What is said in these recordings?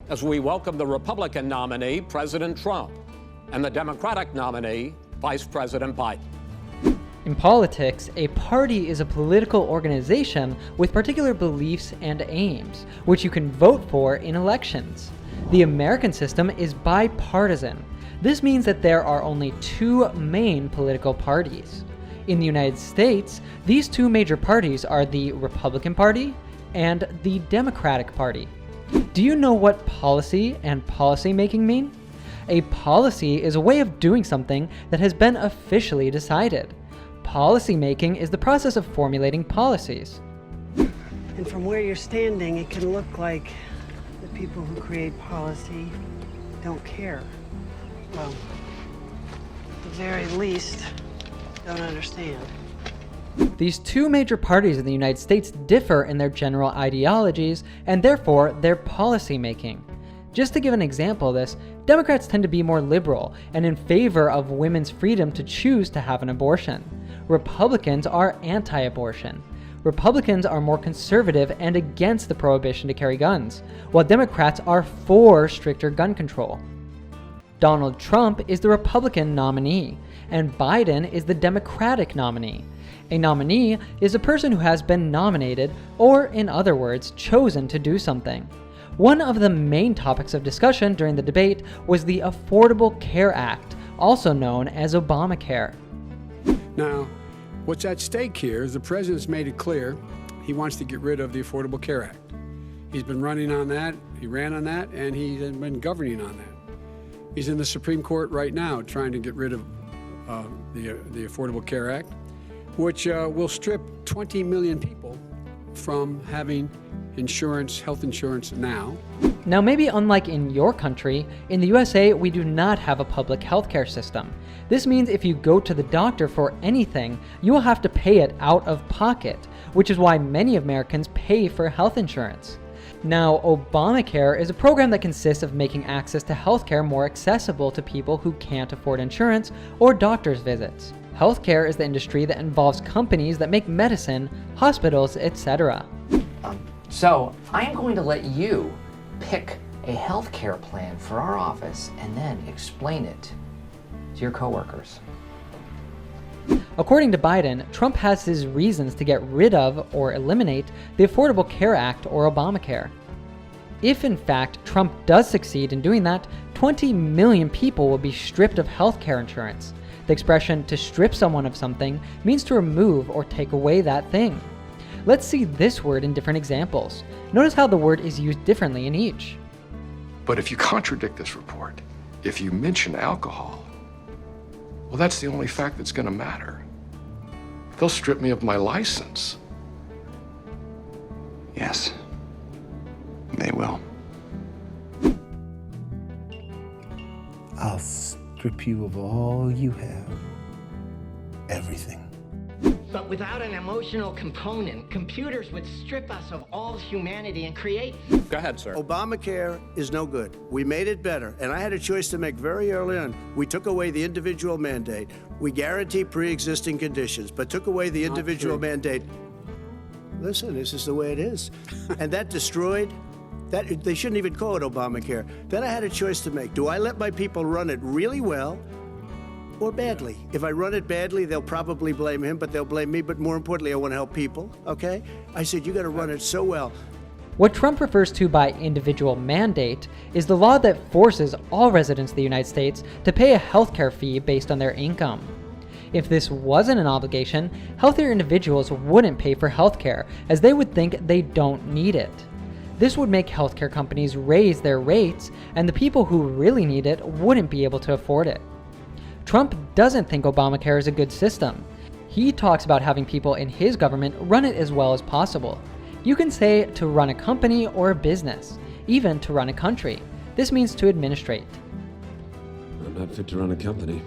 as we welcome the Republican nominee, President Trump, and the Democratic nominee, Vice President Biden. In politics, a party is a political organization with particular beliefs and aims, which you can vote for in elections. The American system is bipartisan. This means that there are only two main political parties. In the United States, these two major parties are the Republican Party and the Democratic Party. Do you know what policy and policymaking mean? A policy is a way of doing something that has been officially decided. Policymaking is the process of formulating policies. And from where you're standing, it can look like the people who create policy don't care. Well, at the very least, don't understand. These two major parties in the United States differ in their general ideologies and therefore their policy making. Just to give an example of this, Democrats tend to be more liberal and in favor of women's freedom to choose to have an abortion. Republicans are anti-abortion. Republicans are more conservative and against the prohibition to carry guns, while Democrats are for stricter gun control. Donald Trump is the Republican nominee, and Biden is the Democratic nominee. A nominee is a person who has been nominated, or in other words, chosen to do something. One of the main topics of discussion during the debate was the Affordable Care Act, also known as Obamacare. Now, what's at stake here is the president's made it clear he wants to get rid of the Affordable Care Act. He's been running on that, he ran on that, and he's been governing on that. He's in the Supreme Court right now trying to get rid of the Affordable Care Act, which will strip 20 million people from having insurance, health insurance now. Now, maybe unlike in your country, in the USA, we do not have a public healthcare system. This means if you go to the doctor for anything, you will have to pay it out of pocket, which is why many Americans pay for health insurance. Now, Obamacare is a program that consists of making access to healthcare more accessible to people who can't afford insurance or doctor's visits. Healthcare is the industry that involves companies that make medicine, hospitals, etc. So I am going to let you pick a healthcare plan for our office and then explain it to your coworkers. According to Biden, Trump has his reasons to get rid of or eliminate the Affordable Care Act or Obamacare. If in fact Trump does succeed in doing that, 20 million people will be stripped of healthcare insurance. The expression to strip someone of something means to remove or take away that thing. Let's see this word in different examples. Notice how the word is used differently in each. But if you contradict this report, if you mention alcohol, well, that's the only fact that's going to matter. They'll strip me of my license. Yes, they will. I'll strip you of all you have. Everything. But without an emotional component, computers would strip us of all humanity and create... Go ahead, sir. Obamacare is no good. We made it better, and I had a choice to make very early on. We took away the individual mandate. We guarantee pre-existing conditions, but took away the individual mandate. Listen, this is the way it is. And that destroyed... that. They shouldn't even call it Obamacare. Then I had a choice to make. Do I let my people run it really well or badly? If I run it badly, they'll probably blame him, but they'll blame me. But more importantly, I want to help people, okay? I said, you got to run it so well. What Trump refers to by individual mandate is the law that forces all residents of the United States to pay a healthcare fee based on their income. If this wasn't an obligation, healthier individuals wouldn't pay for healthcare, as they would think they don't need it. This would make healthcare companies raise their rates, and the people who really need it wouldn't be able to afford it. Trump doesn't think Obamacare is a good system. He talks about having people in his government run it as well as possible. You can say to run a company or a business, even to run a country. This means to administrate. I'm not fit to run a company,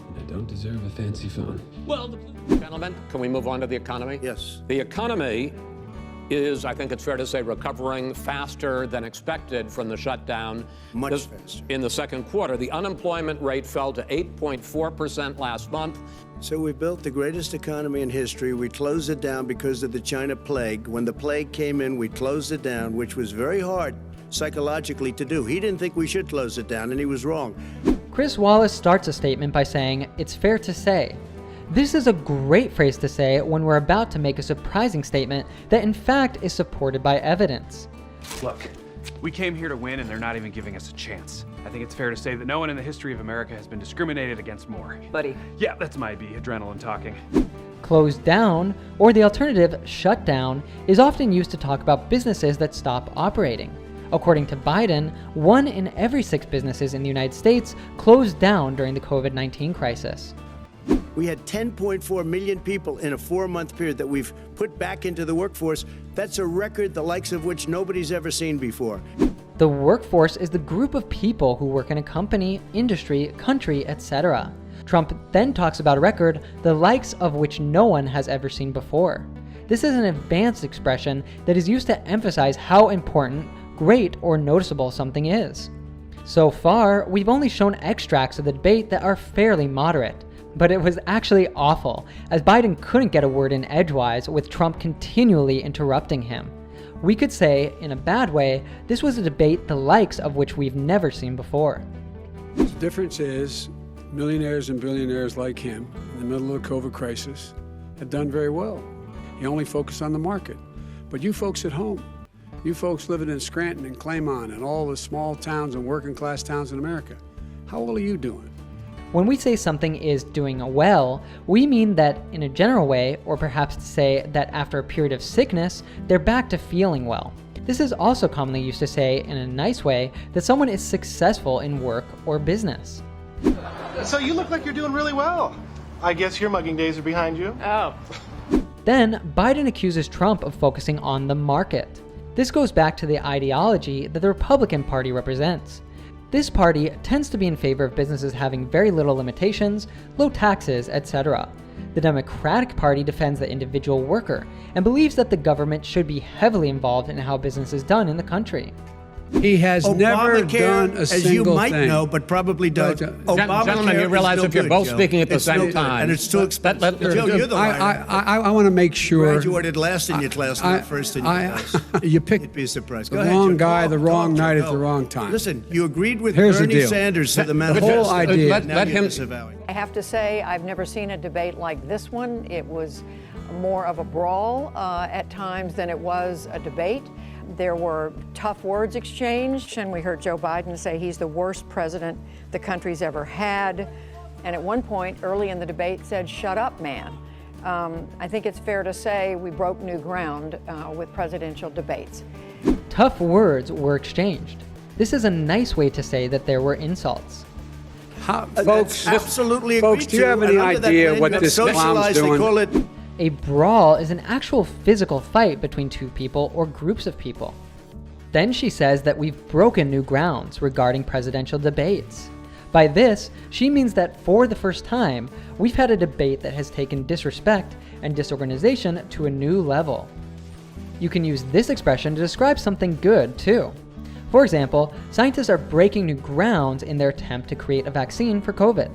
and I don't deserve a fancy phone. Well, gentlemen, can we move on to the economy? Yes. The economy is, I think it's fair to say, recovering faster than expected from the shutdown. Much faster. In the second quarter, the unemployment rate fell to 8.4% last month. So we built the greatest economy in history. We closed it down because of the China plague. When the plague came in, we closed it down, which was very hard. psychologically to do. He didn't think we should close it down, and he was wrong. Chris Wallace starts a statement by saying, "It's fair to say." This is a great phrase to say when we're about to make a surprising statement that in fact is supported by evidence. Look, we came here to win and they're not even giving us a chance. I think it's fair to say that no one in the history of America has been discriminated against more. Buddy. Yeah, that's my B, adrenaline talking. Closed down, or the alternative, shut down, is often used to talk about businesses that stop operating. According to Biden, 1 in every 6 businesses in the United States closed down during the COVID-19 crisis. We had 10.4 million people in a 4-month period that we've put back into the workforce. That's a record the likes of which nobody's ever seen before. The workforce is the group of people who work in a company, industry, country, etc. Trump then talks about a record the likes of which no one has ever seen before. This is an advanced expression that is used to emphasize how important, great, or noticeable something is. So far, we've only shown extracts of the debate that are fairly moderate. But it was actually awful, as Biden couldn't get a word in edgewise with Trump continually interrupting him. We could say, in a bad way, this was a debate the likes of which we've never seen before. The difference is millionaires and billionaires like him, in the middle of the COVID crisis, have done very well. He only focused on the market. But you folks at home, you folks living in Scranton and Claymont and all the small towns and working class towns in America, how well are you doing? When we say something is doing well, we mean that in a general way, or perhaps to say that after a period of sickness, they're back to feeling well. This is also commonly used to say, in a nice way, that someone is successful in work or business. So you look like you're doing really well. I guess your mugging days are behind you. Oh. Then, Biden accuses Trump of focusing on the market. This goes back to the ideology that the Republican Party represents. This party tends to be in favor of businesses having very little limitations, low taxes, etc. The Democratic Party defends the individual worker and believes that the government should be heavily involved in how business is done in the country. He has never done a single thing. As you might know, but probably don't. Gentlemen, you realize if you're both speaking at the same time. And it's too expensive. Joe, you're the I want to make sure. Graduated last in your class, not first in your class. You picked You'd be surprised. the wrong guy, the wrong night at the wrong time. Listen, you agreed with Here's the Bernie deal. Sanders to the The whole idea. Let him. I have to say, I've never seen a debate like this one. It was more of a brawl at times than it was a debate. There were tough words exchanged, and we heard Joe Biden say he's the worst president the country's ever had. And at one point, early in the debate, said, "Shut up, man." I think it's fair to say we broke new ground with presidential debates. Tough words were exchanged. This is a nice way to say that there were insults. Folks, absolutely folks, do you have any idea what this clown's doing? A brawl is an actual physical fight between two people or groups of people. Then she says that we've broken new grounds regarding presidential debates. By this, she means that for the first time, we've had a debate that has taken disrespect and disorganization to a new level. You can use this expression to describe something good, too. For example, scientists are breaking new grounds in their attempt to create a vaccine for COVID.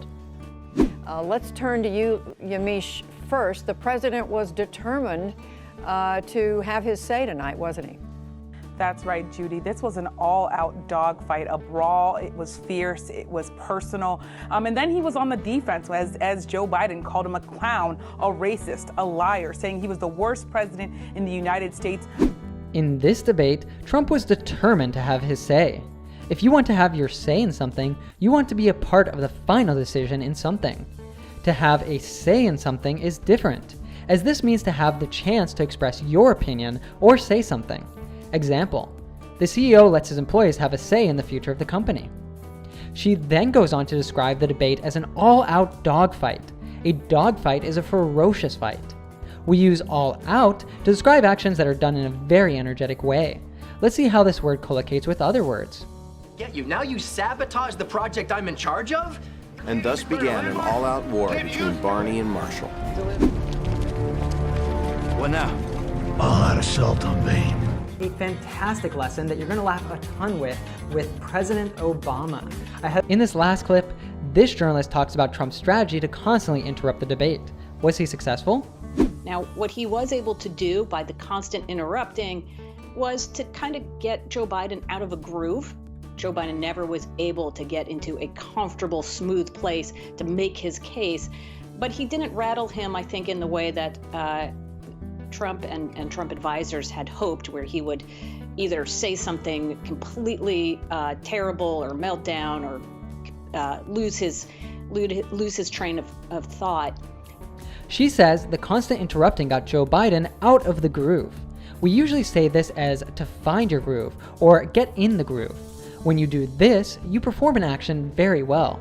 Let's turn to you, Yamiche, first. The president was determined to have his say tonight, wasn't he? That's right, Judy. This was an all-out dogfight, a brawl. It was fierce. It was personal. And then he was on the defense as Joe Biden called him a clown, a racist, a liar, saying he was the worst president in the United States. In this debate, Trump was determined to have his say. If you want to have your say in something, you want to be a part of the final decision in something. To have a say in something is different, as this means to have the chance to express your opinion or say something. Example, the CEO lets his employees have a say in the future of the company. She then goes on to describe the debate as an all-out dogfight. A dogfight is a ferocious fight. We use all out to describe actions that are done in a very energetic way. Let's see how this word collocates with other words. Get you. Now you sabotage the project I'm in charge of? And thus began an all-out war between Barney and Marshall. What now? All-out assault on Maine. A fantastic lesson that you're going to laugh a ton with President Obama. In this last clip, this journalist talks about Trump's strategy to constantly interrupt the debate. Was he successful? Now, what he was able to do by the constant interrupting was to kind of get Joe Biden out of a groove. Joe Biden never was able to get into a comfortable, smooth place to make his case, but he didn't rattle him, I think, in the way that Trump and Trump advisors had hoped, where he would either say something completely terrible or melt down or lose his train of thought. She says the constant interrupting got Joe Biden out of the groove. We usually say this as to find your groove or get in the groove. When you do this, you perform an action very well.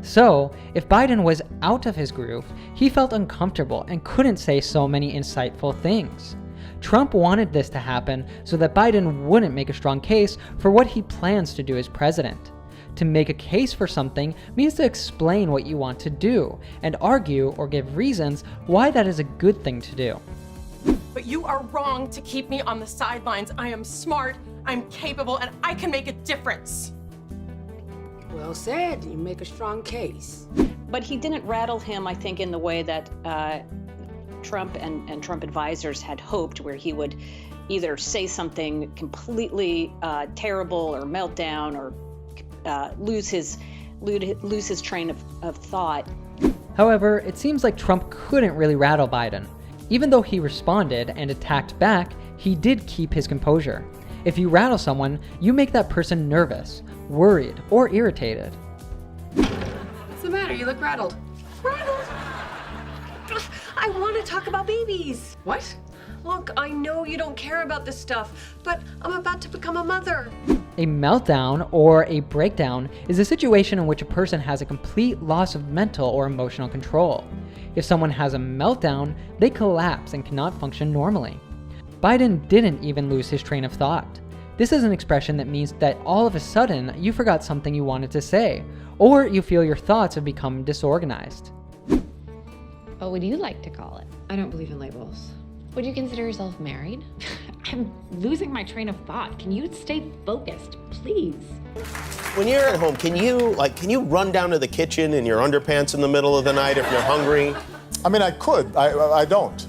So, if Biden was out of his groove, he felt uncomfortable and couldn't say so many insightful things. Trump wanted this to happen so that Biden wouldn't make a strong case for what he plans to do as president. To make a case for something means to explain what you want to do and argue or give reasons why that is a good thing to do. But you are wrong to keep me on the sidelines. I am smart, I'm capable, and I can make a difference. Well said. You make a strong case. But he didn't rattle him, I think, in the way that Trump and Trump advisors had hoped, where he would either say something completely terrible or melt down or lose his train of thought. However, it seems like Trump couldn't really rattle Biden. Even though he responded and attacked back, he did keep his composure. If you rattle someone, you make that person nervous, worried, or irritated. What's the matter? You look rattled. Rattled? I want to talk about babies. What? Look, I know you don't care about this stuff, but I'm about to become a mother. A meltdown or a breakdown is a situation in which a person has a complete loss of mental or emotional control. If someone has a meltdown, they collapse and cannot function normally. Biden didn't even lose his train of thought. This is an expression that means that all of a sudden you forgot something you wanted to say, or you feel your thoughts have become disorganized. What would you like to call it? I don't believe in labels. Would you consider yourself married? I'm losing my train of thought. Can you stay focused, please? When you're at home, can you run down to the kitchen in your underpants in the middle of the night if you're hungry? I mean, I could. I don't.